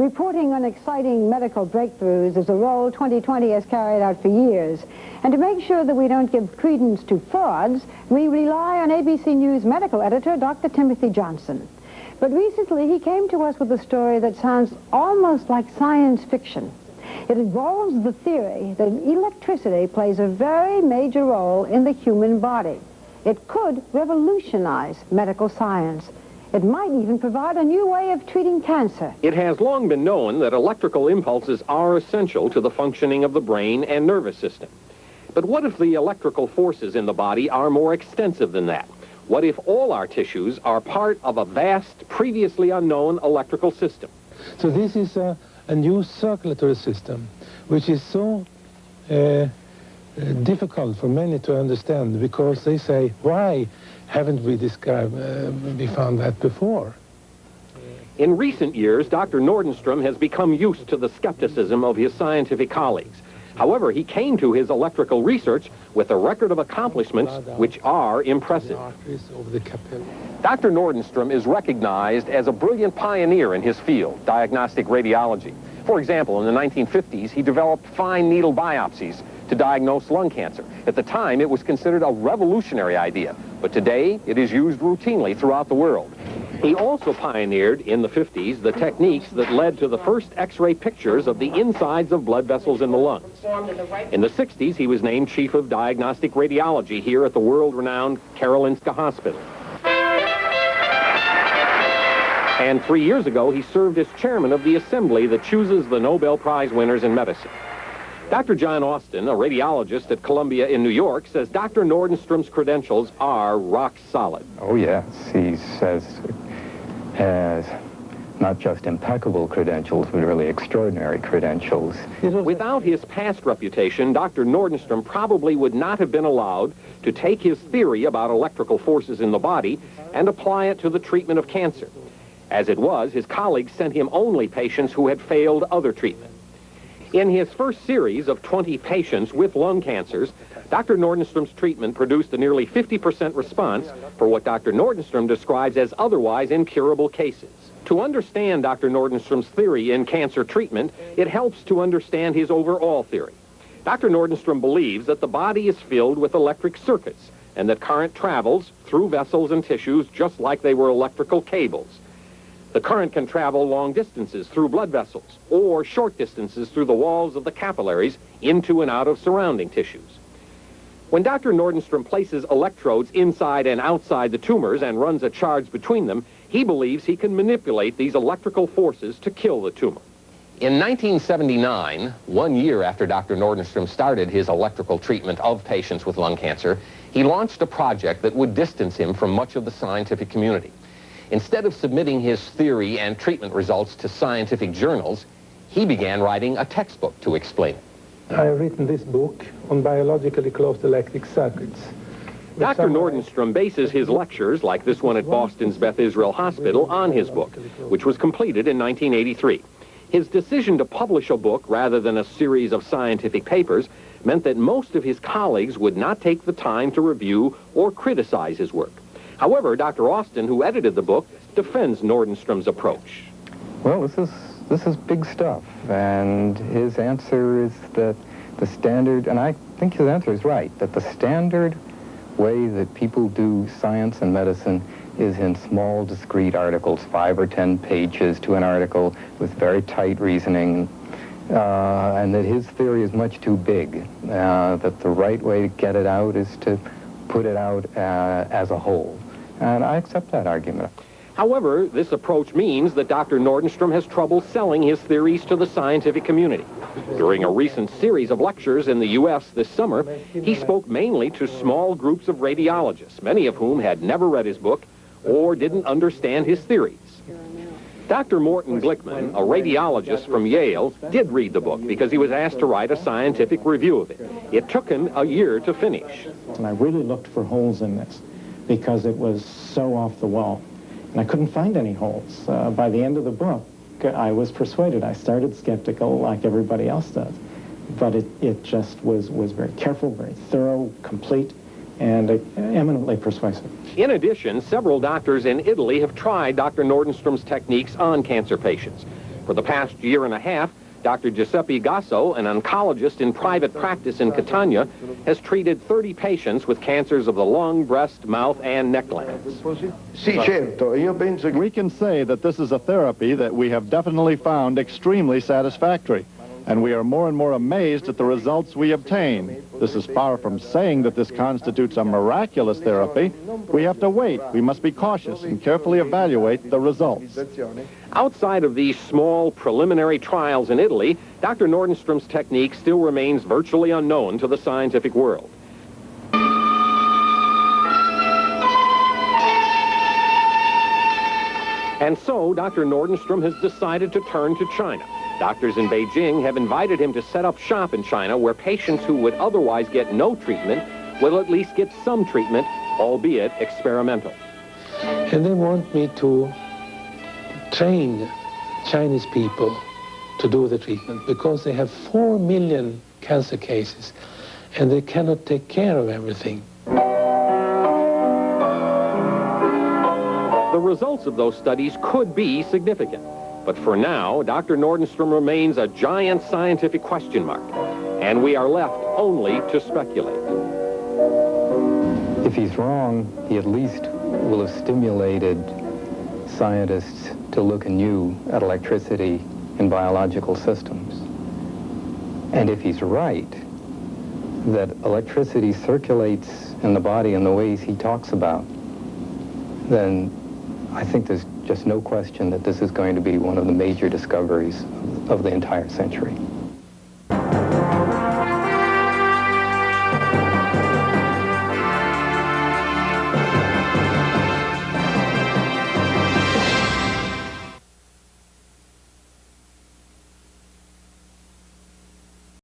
Reporting on exciting medical breakthroughs is a role 2020 has carried out for years. And to make sure that we don't give credence to frauds, we rely on ABC News medical editor Dr. Timothy Johnson. But recently he came to us with a story that sounds almost like science fiction. It involves the theory that electricity plays a very major role in the human body. It could revolutionize medical science. It might even provide a new way of treating cancer. It has long been known that electrical impulses are essential to the functioning of the brain and nervous system. But what if the electrical forces in the body are more extensive than that? What if all our tissues are part of a vast, previously unknown electrical system? So this is a new circulatory system, which is so difficult for many to understand, because they say, why haven't we found that before? In recent years, Dr. Nordenström has become used to the skepticism of his scientific colleagues. However, he came to his electrical research with a record of accomplishments which are impressive. Dr. Nordenström is recognized as a brilliant pioneer in his field, diagnostic radiology. For example, in the 1950s, he developed fine needle biopsies to diagnose lung cancer. At the time, it was considered a revolutionary idea, but today it is used routinely throughout the world. He also pioneered in the 50s the techniques that led to the first X-ray pictures of the insides of blood vessels in the lungs. In the 60s, he was named Chief of Diagnostic Radiology here at the world-renowned Karolinska Hospital. And 3 years ago, he served as chairman of the assembly that chooses the Nobel Prize winners in medicine. Dr. John Austin, a radiologist at Columbia in New York, says Dr. Nordenström's credentials are rock solid. Oh, yes. He says has not just impeccable credentials, but really extraordinary credentials. Without his past reputation, Dr. Nordenström probably would not have been allowed to take his theory about electrical forces in the body and apply it to the treatment of cancer. As it was, his colleagues sent him only patients who had failed other treatment. In his first series of 20 patients with lung cancers, Dr. Nordenström's treatment produced a nearly 50% response for what Dr. Nordenström describes as otherwise incurable cases. To understand Dr. Nordenström's theory in cancer treatment, it helps to understand his overall theory. Dr. Nordenström believes that the body is filled with electric circuits and that current travels through vessels and tissues just like they were electrical cables. The current can travel long distances through blood vessels or short distances through the walls of the capillaries into and out of surrounding tissues. When Dr. Nordenström places electrodes inside and outside the tumors and runs a charge between them, he believes he can manipulate these electrical forces to kill the tumor. In 1979, 1 year after Dr. Nordenström started his electrical treatment of patients with lung cancer, he launched a project that would distance him from much of the scientific community. Instead of submitting his theory and treatment results to scientific journals, he began writing a textbook to explain it. I have written this book on biologically closed electric circuits. Dr. Nordenström bases his lectures, like this one at Boston's Beth Israel Hospital, on his book, which was completed in 1983. His decision to publish a book rather than a series of scientific papers meant that most of his colleagues would not take the time to review or criticize his work. However, Dr. Austin, who edited the book, defends Nordenström's approach. Well, this is big stuff, and his answer is that the standard, and I think his answer is right, that the standard way that people do science and medicine is in small, discrete articles, 5 or 10 pages to an article with very tight reasoning, and that his theory is much too big, that the right way to get it out is to put it out as a whole. And I accept that argument. However, this approach means that Dr. Nordenström has trouble selling his theories to the scientific community. During a recent series of lectures in the U.S. this summer, he spoke mainly to small groups of radiologists, many of whom had never read his book or didn't understand his theories. Dr. Morton Glickman, a radiologist from Yale, did read the book because he was asked to write a scientific review of it. It took him a year to finish. And I really looked for holes in this because it was so off the wall. And I couldn't find any holes. By the end of the book, I was persuaded. I started skeptical like everybody else does. But it just was very careful, very thorough, complete, and eminently persuasive. In addition, several doctors in Italy have tried Dr. Nordenström's techniques on cancer patients. For the past year and a half, Dr. Giuseppe Gasso, an oncologist in private practice in Catania, has treated 30 patients with cancers of the lung, breast, mouth, and neck glands. Sì, certo, io penso che... We can say that this is a therapy that we have definitely found extremely satisfactory, and we are more and more amazed at the results we obtain. This is far from saying that this constitutes a miraculous therapy. We have to wait. We must be cautious and carefully evaluate the results. Outside of these small preliminary trials in Italy, Dr. Nordenstrom's technique still remains virtually unknown to the scientific world. And so, Dr. Nordenström has decided to turn to China. Doctors in Beijing have invited him to set up shop in China, where patients who would otherwise get no treatment will at least get some treatment, albeit experimental. And they want me to train Chinese people to do the treatment, because they have 4 million cancer cases and they cannot take care of everything. The results of those studies could be significant. But for now, Dr. Nordenström remains a giant scientific question mark, and we are left only to speculate. If he's wrong, he at least will have stimulated scientists to look anew at electricity in biological systems. And if he's right, that electricity circulates in the body in the ways he talks about, then I think there's just no question that this is going to be one of the major discoveries of the entire century.